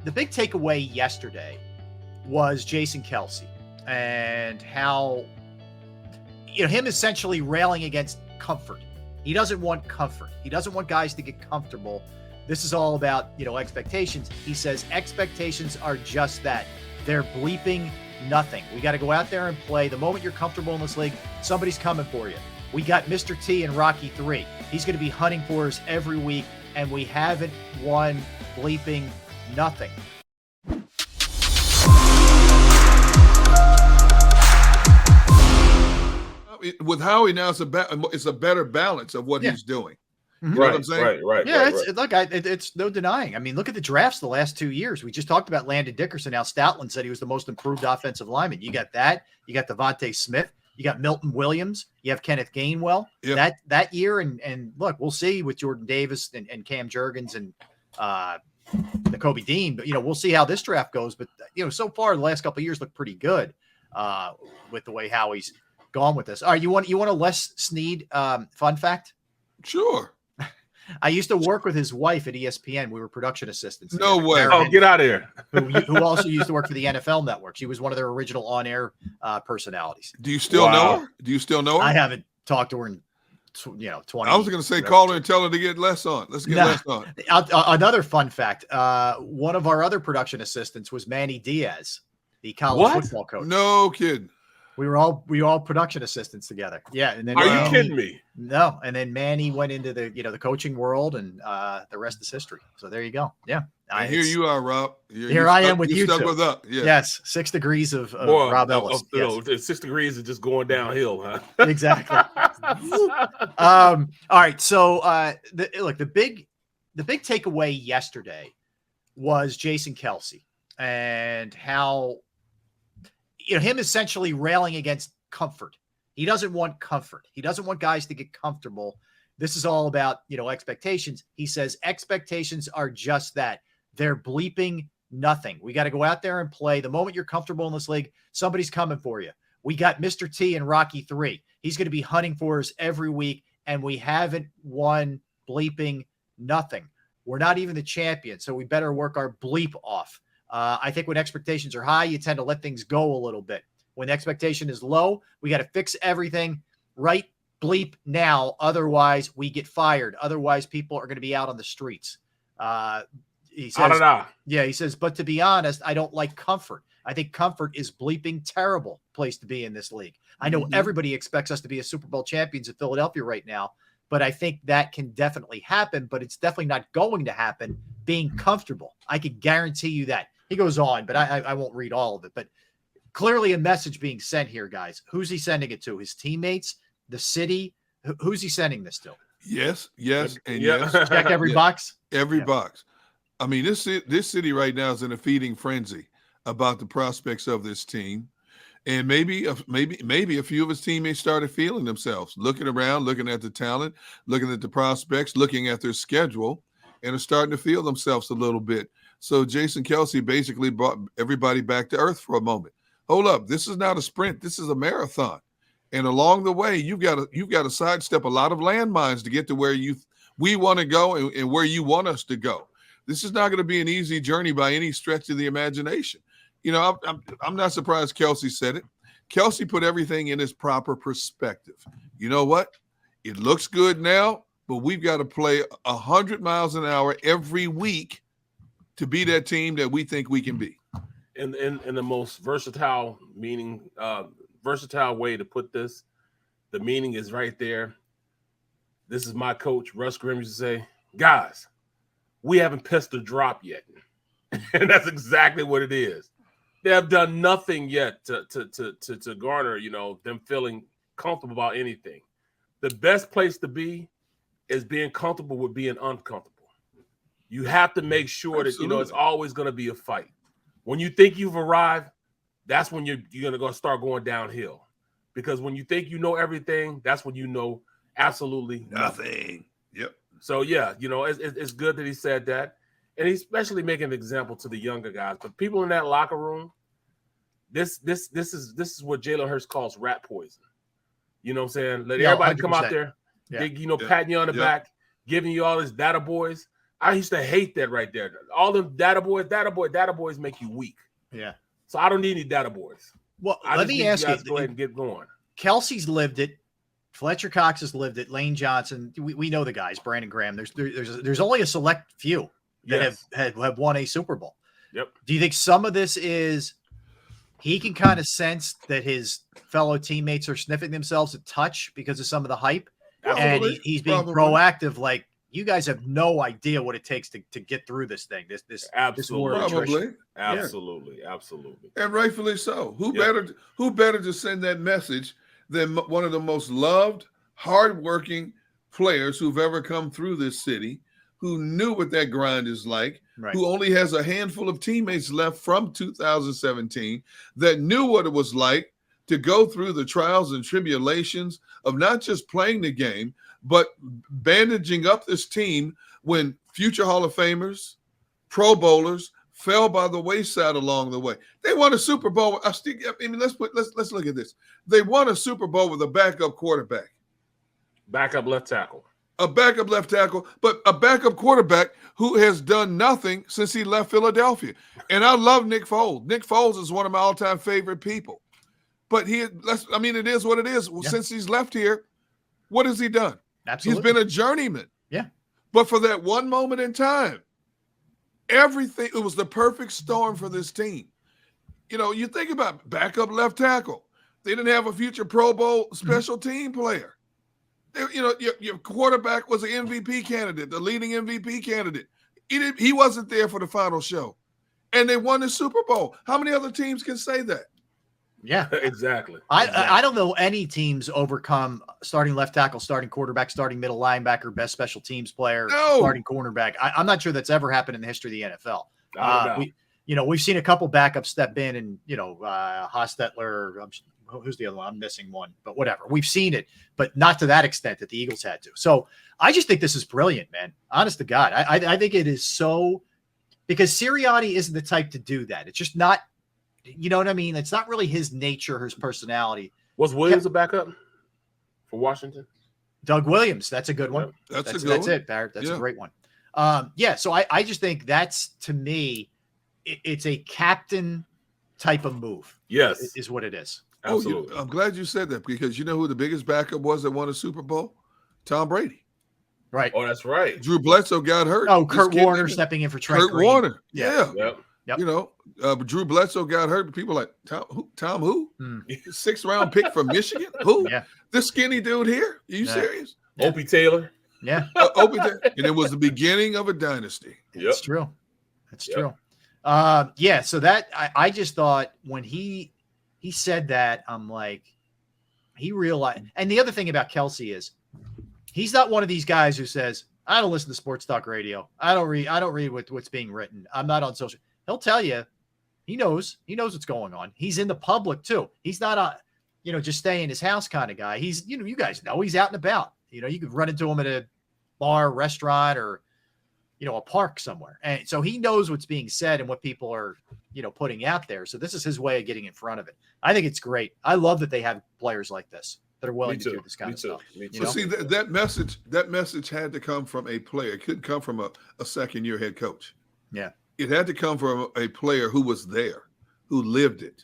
the big takeaway yesterday was Jason Kelce and how, him essentially railing against comfort. He doesn't want comfort. He doesn't want guys to get comfortable. This is all about, expectations. He says expectations are just that. They're bleeping nothing. We got to go out there and play. The moment you're comfortable in this league, somebody's coming for you. We got Mr. T in Rocky 3. He's going to be hunting for us every week, and we haven't won bleeping nothing. With Howie now, it's a better balance of what he's doing. Mm-hmm. You know what I'm saying? Right. Yeah, it's no denying. I mean, look at the drafts the last 2 years. We just talked about Landon Dickerson. Now Stoutland said he was the most improved offensive lineman. You got that. You got Devontae Smith. You got Milton Williams. You have Kenneth Gainwell. Yeah. That year, and look, we'll see with Jordan Davis and Cam Jurgens and Nakobe Dean. But we'll see how this draft goes. But so far the last couple of years look pretty good with the way Howie's gone with this. All right, you want a Les Snead fun fact? Sure. I used to work with his wife at ESPN. We were production assistants. No way. Oh, get out of here. Who also used to work for the NFL Network. She was one of their original on-air personalities. Do you still know her? I haven't talked to her in 20. I was going to say call her and tell her to get Les on. Let's get Les on. Another fun fact. One of our other production assistants was Manny Diaz, the college football coach. No kidding. We were all production assistants together. Yeah. And then are you kidding me? No. And then Manny went into the the coaching world, and the rest is history. So there you go. Yeah. Here you are, Rob. Here I am with you. Stuck with us. Yeah. Yes. 6 degrees of Rob Ellis. Yes. 6 degrees is just going downhill, huh? Exactly. All right. So the big takeaway yesterday was Jason Kelce and how him essentially railing against comfort. He doesn't want comfort. He doesn't want guys to get comfortable. This is all about, expectations. He says expectations are just that. They're bleeping nothing. We got to go out there and play. The moment you're comfortable in this league, somebody's coming for you. We got Mr. T in Rocky 3. He's going to be hunting for us every week, and we haven't won bleeping nothing. We're not even the champion, so we better work our bleep off. I think when expectations are high, you tend to let things go a little bit. When the expectation is low, we got to fix everything right bleep now. Otherwise, we get fired. Otherwise, people are going to be out on the streets. He says, he says, but to be honest, I don't like comfort. I think comfort is bleeping terrible place to be in this league. I know everybody expects us to be a Super Bowl champions in Philadelphia right now, but I think that can definitely happen, but it's definitely not going to happen being comfortable. I can guarantee you that. He goes on, but I won't read all of it. But clearly a message being sent here, guys. Who's he sending it to? His teammates? The city? Who's he sending this to? Yes, and yes. Check every box? Every box. I mean, this city right now is in a feeding frenzy about the prospects of this team. And maybe a few of his teammates started feeling themselves, looking around, looking at the talent, looking at the prospects, looking at their schedule, and are starting to feel themselves a little bit. So Jason Kelce basically brought everybody back to earth for a moment. Hold up, this is not a sprint. This is a marathon. And along the way, you've got to sidestep a lot of landmines to get to where we want to go and where you want us to go. This is not going to be an easy journey by any stretch of the imagination. I'm not surprised Kelce said it. Kelce put everything in its proper perspective. You know what? It looks good now, but we've got to play 100 miles an hour every week to be that team that we think we can be. In the most versatile way to put this, the meaning is right there. This is my coach, Russ Grimm, used to say, guys, we haven't pissed a drop yet. And that's exactly what it is. They have done nothing yet to garner, them feeling comfortable about anything. The best place to be is being comfortable with being uncomfortable. You have to make sure that, it's always going to be a fight. When you think you've arrived, that's when you're going to go start going downhill. Because when you think you know everything, that's when you know absolutely nothing. Yep. So, yeah, it's good that he said that. And he's especially making an example to the younger guys. But people in that locker room, this is what Jalen Hurts calls rat poison. You know what I'm saying? Let everybody 100%. come out there, patting you on the back, giving you all this data boys. I used to hate that right there. All them data boys make you weak. Yeah. So I don't need any data boys. Well, I let just me need ask you guys you. to go ahead and get going. Kelsey's lived it. Fletcher Cox has lived it. Lane Johnson. We know the guys. Brandon Graham. There's only a select few that have won a Super Bowl. Yep. Do you think some of this is he can kind of sense that his fellow teammates are sniffing themselves a touch because of some of the hype? Probably, and he's being proactive, like, you guys have no idea what it takes to get through this thing. This Absolutely. Probably. Absolutely. And rightfully so. Who better to send that message than one of the most loved, hardworking players who've ever come through this city, who knew what that grind is like, who only has a handful of teammates left from 2017 that knew what it was like to go through the trials and tribulations of not just playing the game, but bandaging up this team when future Hall of Famers, Pro Bowlers fell by the wayside along the way. They won a Super Bowl. Let's look at this. They won a Super Bowl with a backup quarterback. Backup left tackle. A backup left tackle, but a backup quarterback who has done nothing since he left Philadelphia. And I love Nick Foles. Nick Foles is one of my all-time favorite people. But it is what it is. Yeah. Since he's left here, what has he done? Absolutely. He's been a journeyman. Yeah. But for that one moment in time, it was the perfect storm for this team. You think about backup left tackle. They didn't have a future Pro Bowl special team player. Your quarterback was an MVP candidate, the leading MVP candidate. He wasn't there for the final show. And they won the Super Bowl. How many other teams can say that? Yeah, exactly. I don't know any teams overcome starting left tackle, starting quarterback, starting middle linebacker, best special teams player, starting cornerback. I'm not sure that's ever happened in the history of the NFL. We've seen a couple backups step in, and Hostetler. Who's the other one? I'm missing one, but whatever. We've seen it, but not to that extent that the Eagles had to. So I just think this is brilliant, man. Honest to God, I think it is so, because Sirianni isn't the type to do that. It's just not. You know what I mean? It's not really his nature, his personality. Was Williams a backup for Washington? Doug Williams. That's a good one. That's it, Barrett. That's a great one. So I just think that's, to me, it's a captain type of move. Yes. Is what it is. Absolutely. I'm glad you said that, because you know who the biggest backup was that won a Super Bowl? Tom Brady. Right. Oh, that's right. Drew Bledsoe got hurt. Oh, Kurt Warner stepping in for Trent Green. Warner. Yeah. Yep. Drew Bledsoe got hurt. People like, Tom who? 6th round pick from Michigan? Who? Yeah. This skinny dude here? Are you serious? Opie Taylor. Yeah. And it was the beginning of a dynasty. That's true. That's true. So that I just thought when he said that, I'm like, he realized. And the other thing about Kelce is he's not one of these guys who says, I don't listen to sports talk radio. I don't read what's being written. I'm not on social. He'll tell you, he knows what's going on. He's in the public too. He's not just stay in his house kind of guy. He's, you guys know he's out and about. You could run into him at a bar, restaurant, or, a park somewhere. And so he knows what's being said and what people are, putting out there. So this is his way of getting in front of it. I think it's great. I love that they have players like this that are willing to do this kind of stuff. See, that message had to come from a player. It couldn't come from a second-year head coach. Yeah. It had to come from a player who was there, who lived it.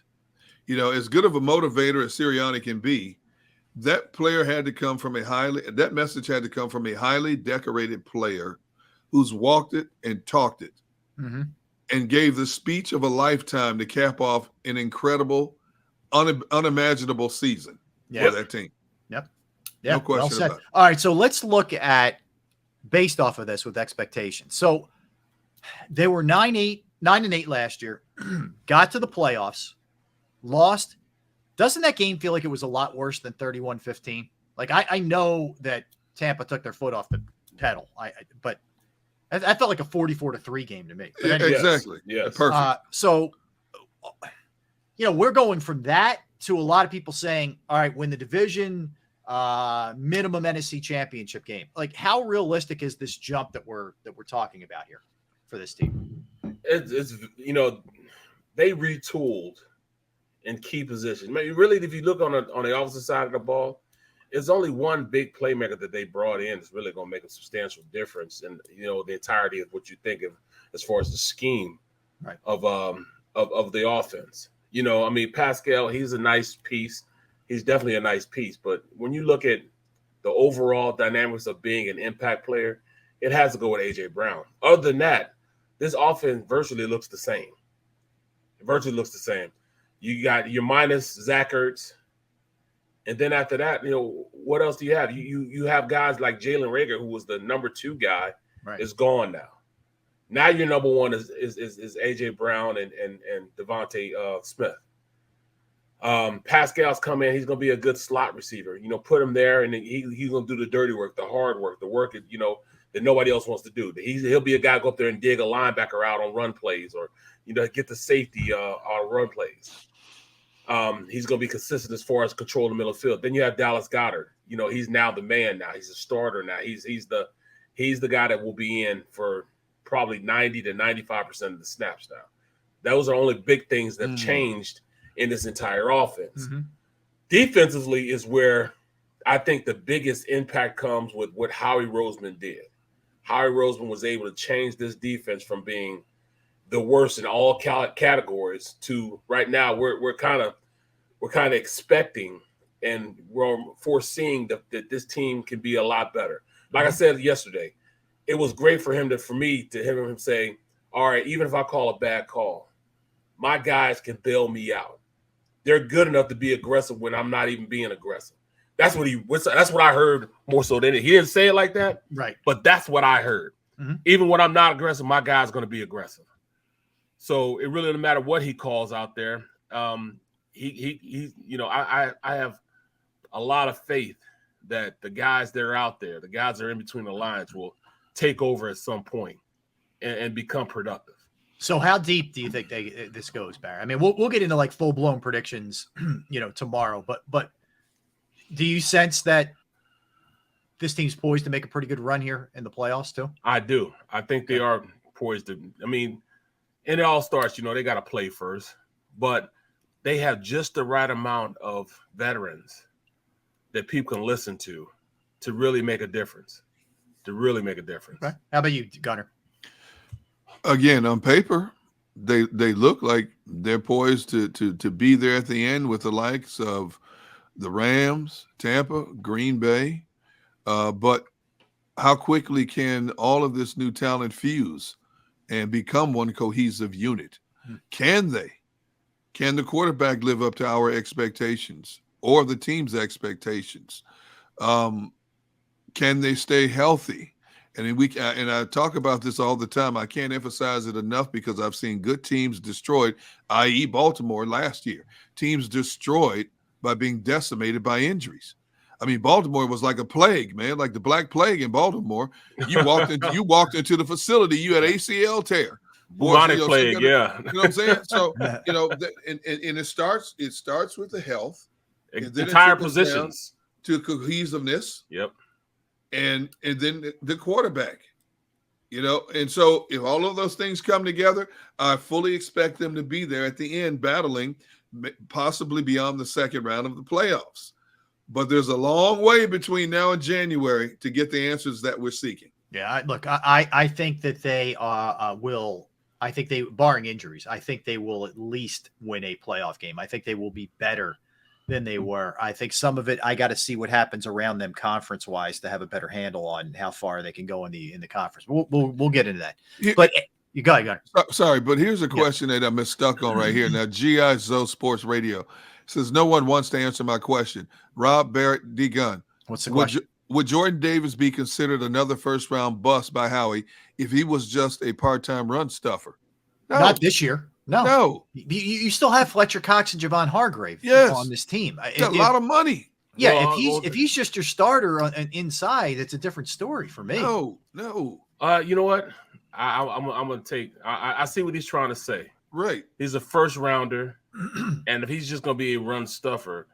As good of a motivator as Sirianni can be, that message had to come from a highly decorated player who's walked it and talked it, and gave the speech of a lifetime to cap off an incredible, unimaginable season for that team. Yep. Yeah. No question about it. All right. So let's look at, based off of this with expectations. So they were 9-8 last year, got to the playoffs, lost. Doesn't that game feel like it was a lot worse than 31-15? Like, I know that Tampa took their foot off the pedal, but I felt like a 44-3 game to me. But anyway, exactly. Yes. Perfect. So, we're going from that to a lot of people saying, all right, win the division, minimum NFC championship game. Like, how realistic is this jump that we're talking about here for this team? It's they retooled in key positions. Maybe really, if you look on the opposite side of the ball, There's only one big playmaker that they brought in that's really going to make a substantial difference in, the entirety of what you think of as far as the scheme of the offense. Pascal, he's a nice piece. He's definitely a nice piece. But when you look at the overall dynamics of being an impact player, it has to go with A.J. Brown. Other than that, this offense virtually looks the same. It virtually looks the same. You got your minus Zach Ertz. And then after that, what else do you have? You have guys like Jalen Reagor, who was the number 2 guy, is gone now. Now your number 1 is AJ Brown and Devontae Smith. Pascal's come in. He's going to be a good slot receiver. Put him there, and he's going to do the dirty work, the hard work, the work that nobody else wants to do. He'll be a guy go up there and dig a linebacker out on run plays, or get the safety on run plays. He's going to be consistent as far as control in the middle of the field. Then you have Dallas Goedert. He's now the man now. He's a starter now. He's the guy that will be in for probably 90 to 95% of the snaps now. Those are only big things that have changed in this entire offense. Mm-hmm. Defensively is where I think the biggest impact comes with what Howie Roseman did. Howie Roseman was able to change this defense from being the worst in all categories to right now we're kind of expecting and we're foreseeing that this team can be a lot better. Like I said yesterday, it was great for me to hear him say, all right, even if I call a bad call, my guys can bail me out. They're good enough to be aggressive when I'm not even being aggressive. That's what I heard more so than it. He didn't say it like that, right? But that's what I heard. Mm-hmm. Even when I'm not aggressive, my guy's going to be aggressive. So it really doesn't matter what he calls out there. I have a lot of faith that the guys that are out there, the guys that are in between the lines, will take over at some point and become productive. So how deep do you think this goes, Barry? I mean, we'll get into like full blown predictions, tomorrow. But do you sense that this team's poised to make a pretty good run here in the playoffs too? I do. I think they are poised to. I mean, and it all starts. They got to play first, but they have just the right amount of veterans that people can listen to really make a difference. Okay. How about you, Gunner? Again, on paper, they look like they're poised to be there at the end with the likes of the Rams, Tampa, Green Bay. But how quickly can all of this new talent fuse and become one cohesive unit? Can they? Can the quarterback live up to our expectations or the team's expectations? Can they stay healthy? And I talk about this all the time. I can't emphasize it enough because I've seen good teams destroyed, i.e. Baltimore last year. Teams destroyed by being decimated by injuries. I mean, Baltimore was like a plague, man, like the Black Plague in Baltimore. You walked into the facility, you had ACL tear. Bubonic plague, yeah. You know what I'm saying? So, and it starts with the health. Entire positions. To cohesiveness. Yep. And then the quarterback, and so if all of those things come together, I fully expect them to be there at the end battling, possibly beyond the second round of the playoffs. But there's a long way between now and January to get the answers that we're seeking. Yeah, look, I think that they will. I think they, barring injuries, I think they will at least win a playoff game. I think they will be better than they were. I think some of it, I got to see what happens around them conference wise to have a better handle on how far they can go in the conference. We'll get into that. But you got it. Sorry, but here's a question that I'm stuck on right here. Now, GI Zoe Sports Radio says no one wants to answer my question. Rob Barrett D. Gunn. What's the question? Would Jordan Davis be considered another first round bust by Howie if he was just a part-time run stuffer? No. Not this year. No. You still have Fletcher Cox and Javon Hargrave on this team. It's a lot of money. Yeah, if he's just your starter on inside, it's a different story for me. No. You know what? I'm gonna take. I see what he's trying to say. Right. He's a first rounder, and if he's just gonna be a run stuffer,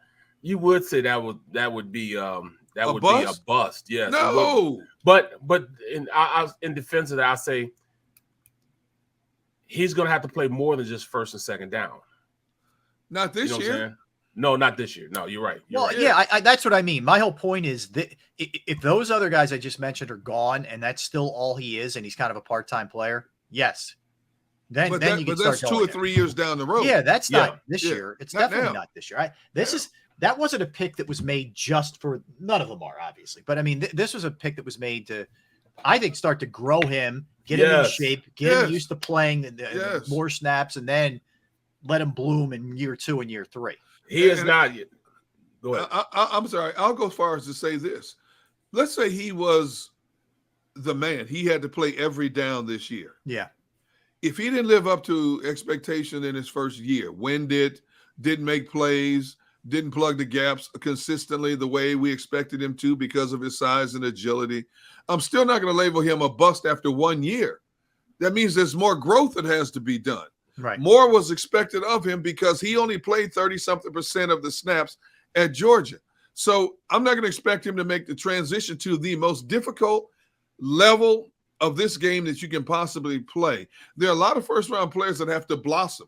you would say that would be a bust. Yes. No. But in defense of that, I say he's going to have to play more than just first and second down. Not this year. No, not this year. No, you're right. You're Well, right. yeah, that's what I mean. My whole point is that if those other guys I just mentioned are gone and that's still all he is and he's kind of a part-time player, yes. Then you can start that's 2 going or there. 3 years down the road. Yeah, that's not this Yeah. year. It's Not definitely now. not this year. That wasn't a pick that was made just for, none of them are obviously, but I mean, this was a pick that was made to, I think, start to grow him, get him in shape, get him used to playing the more snaps, and then let him bloom in year 2 and year 3. He is not yet. Go ahead. I'm sorry. I'll go as far as to say this. Let's say he was the man. He had to play every down this year. Yeah. If he didn't live up to expectation in his first year, didn't make plays, didn't plug the gaps consistently the way we expected him to because of his size and agility, I'm still not going to label him a bust after 1 year. That means there's more growth that has to be done. Right. More was expected of him because he only played 30-something% of the snaps at Georgia. So I'm not going to expect him to make the transition to the most difficult level of this game that you can possibly play. There are a lot of first-round players that have to blossom,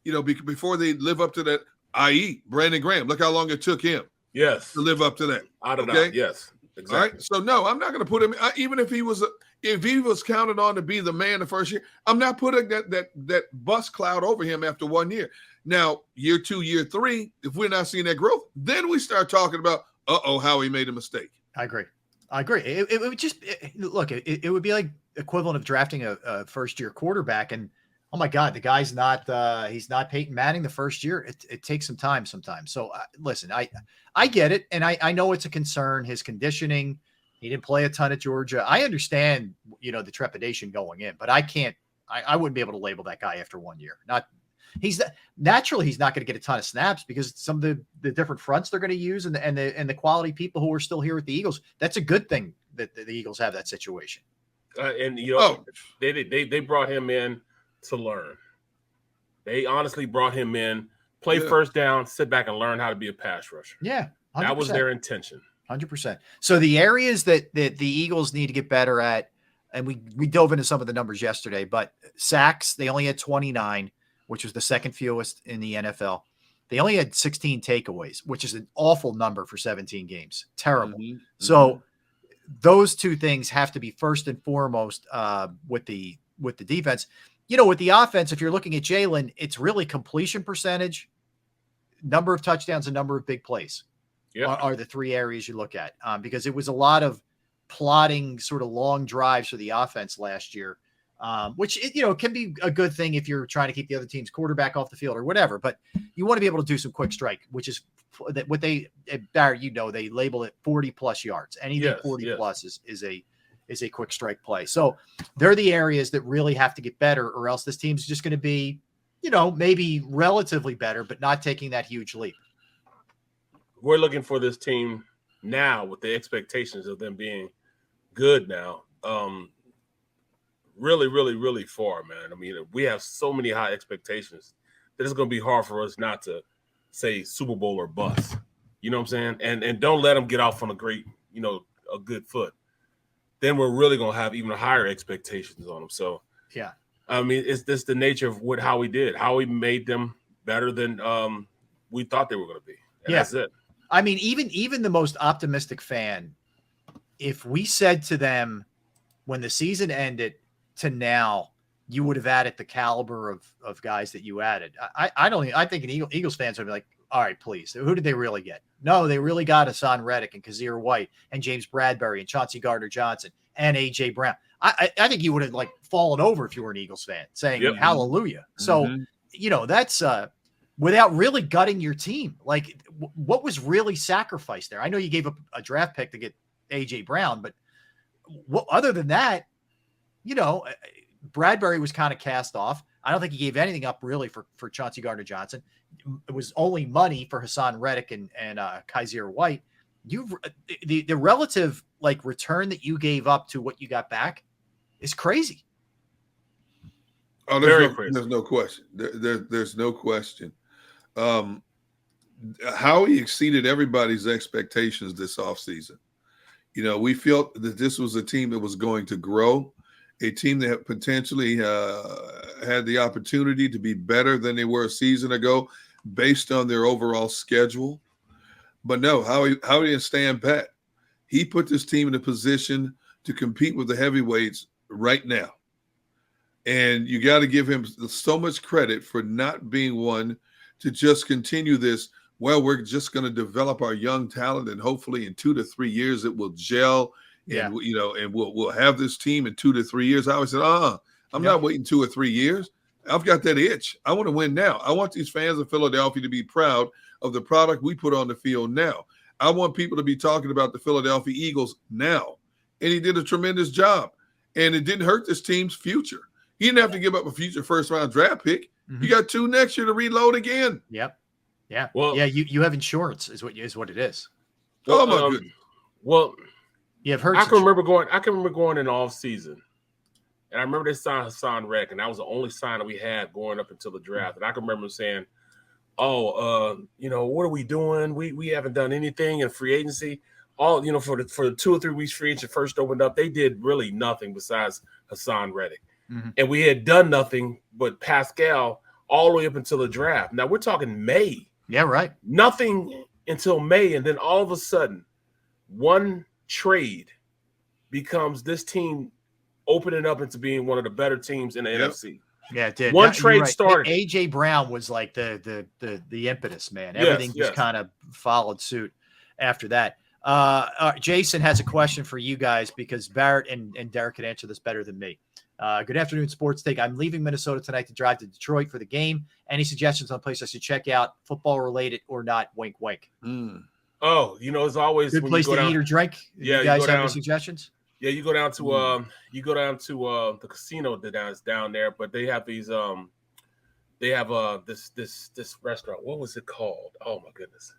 before they live up to that, i.e. Brandon Graham. Look how long it took him to live up to that. I don't know. Yes, exactly. All right. So, no, I'm not going to put him – even if he was counted on to be the man the first year, I'm not putting that bust cloud over him after 1 year. Now, year 2, year 3, if we're not seeing that growth, then we start talking about, how he made a mistake. I agree. It would just look. It would be like equivalent of drafting a first-year quarterback, and oh my God, the guy's not. He's not Peyton Manning the first year. It takes some time sometimes. So listen, I get it, and I know it's a concern. His conditioning. He didn't play a ton at Georgia. I understand, the trepidation going in, but I can't. I wouldn't be able to label that guy after 1 year. He's not going to get a ton of snaps because some of the different fronts they're going to use and the quality people who are still here with the Eagles. That's a good thing that the Eagles have that situation. They brought him in to learn. They honestly brought him in, play first down, sit back and learn how to be a pass rusher. Yeah, 100%. That was their intention. 100%. So the areas that the Eagles need to get better at, and we dove into some of the numbers yesterday, but sacks, they only had 29. Which was the second fewest in the NFL. They only had 16 takeaways, which is an awful number for 17 games. Terrible. Mm-hmm. So those two things have to be first and foremost with the defense. With the offense, if you're looking at Jalen, it's really completion percentage, number of touchdowns, and number of big plays are the three areas you look at because it was a lot of plotting sort of long drives for the offense last year. Which can be a good thing if you're trying to keep the other team's quarterback off the field or whatever. But you want to be able to do some quick strike, which is what they Barry, they label it 40+ yards. Anything 40 plus is a quick strike play. So they're the areas that really have to get better, or else this team's just going to be, maybe relatively better, but not taking that huge leap. We're looking for this team now with the expectations of them being good now. Really, really, really far, man. I mean, we have so many high expectations that it's going to be hard for us not to say Super Bowl or bust. You know what I'm saying? And don't let them get off on a great, a good foot. Then we're really going to have even higher expectations on them. So, yeah. I mean, it's just the nature of how we made them better than we thought they were going to be. And that's it. I mean, even the most optimistic fan, if we said to them when the season ended, to now, you would have added the caliber of guys that you added. I think Eagles fans would be like, all right, please. Who did they really get? No, they really got Hassan Reddick and Kazir White and James Bradbury and Chauncey Gardner-Johnson and A.J. Brown. I think you would have fallen over if you were an Eagles fan saying hallelujah. So, that's without really gutting your team. What was really sacrificed there? I know you gave up a draft pick to get A.J. Brown, but other than that, Bradbury was kind of cast off. I don't think he gave anything up really for Chauncey Gardner-Johnson. It was only money for Hassan Reddick and Kazir White. The relative return that you gave up to what you got back is crazy. Oh, there's no question. There's no question. How he exceeded everybody's expectations this offseason. We felt that this was a team that was going to grow. A team that potentially had the opportunity to be better than they were a season ago. based on their overall schedule. But no, how he didn't stand pat. He put this team in a position to compete with the heavyweights right now. And you got to give him so much credit for not being one to just continue this. Well, we're just going to develop our young talent, and hopefully in 2 to 3 years it will gel. And and we'll have this team in 2 to 3 years. I always said, I'm not waiting 2 or 3 years. I've got that itch. I want to win now. I want these fans of Philadelphia to be proud of the product we put on the field now. I want people to be talking about the Philadelphia Eagles now. And he did a tremendous job. And it didn't hurt this team's future. He didn't have to give up a future first-round draft pick. You got 2 next year to reload again. Yep. Yeah. Well, yeah. You have insurance, is what it is. Oh my goodness. Well, you have heard. I can remember going in off season, and I remember they signed Hassan Reddick, and that was the only sign that we had going up until the draft. And I can remember saying, "Oh, what are we doing? We haven't done anything in free agency. All for the 2 or 3 weeks free agency first opened up, they did really nothing besides Hassan Reddick." And we had done nothing but Pascal all the way up until the draft. Now we're talking May. Yeah, right. Nothing until May. And then all of a sudden, one trade becomes this team opening up into being one of the better teams in the NFC. Yeah, it did. One trade started. A.J. Brown was like the impetus, man. Everything just kind of followed suit after that. Jason has a question for you guys because Barrett and Derek can answer this better than me. Good afternoon, Sports Take. I'm leaving Minnesota tonight to drive to Detroit for the game. Any suggestions on places I should check out, football related or not? Wink, wink. Oh, it's always good place to eat or drink. Yeah, you guys have any suggestions? Yeah, you go down to the casino that's down there, but they have these they have this restaurant. What was it called? Oh my goodness,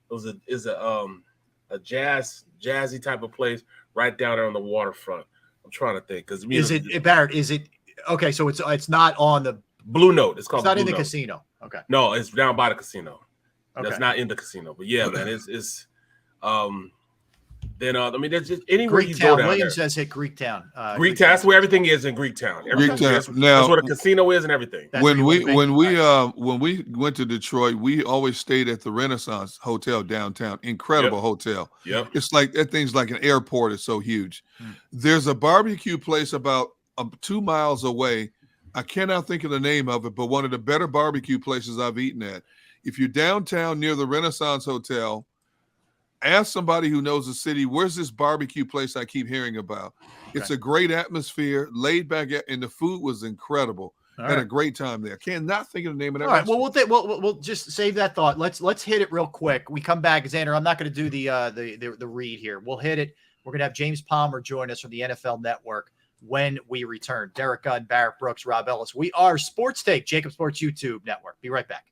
it was a jazzy type of place right down there on the waterfront. I'm trying to think because Barrett? Is it okay? So it's not on the Blue Note. It's called. It's not in the Note. Casino. Okay. No, it's down by the casino. Okay. That's not in the casino, but yeah, man, it's then there's just anywhere Greek you Town. go down Williams there. says hit Greek Town. Greek Town. That's where everything is in Greek Town. Greek Town. That's Now, where the casino is and everything. When we went to Detroit, we always stayed at the Renaissance Hotel downtown. Incredible hotel. Yep. It's like that thing's like an airport. It's so huge. There's a barbecue place about 2 miles away. I cannot think of the name of it, but one of the better barbecue places I've eaten at. If you're downtown near the Renaissance Hotel, ask somebody who knows the city, where's this barbecue place I keep hearing about? Okay. It's a great atmosphere, laid back, and the food was incredible. Had a great time there. Cannot think of the name of that. All right. Well, we'll just save that thought. Let's hit it real quick. We come back, Xander. I'm not going to do the read here. We'll hit it. We're going to have James Palmer join us from the NFL Network when we return. Derek Gunn, Barrett Brooks, Rob Ellis. We are Sports Take, JAKIB Sports YouTube Network. Be right back.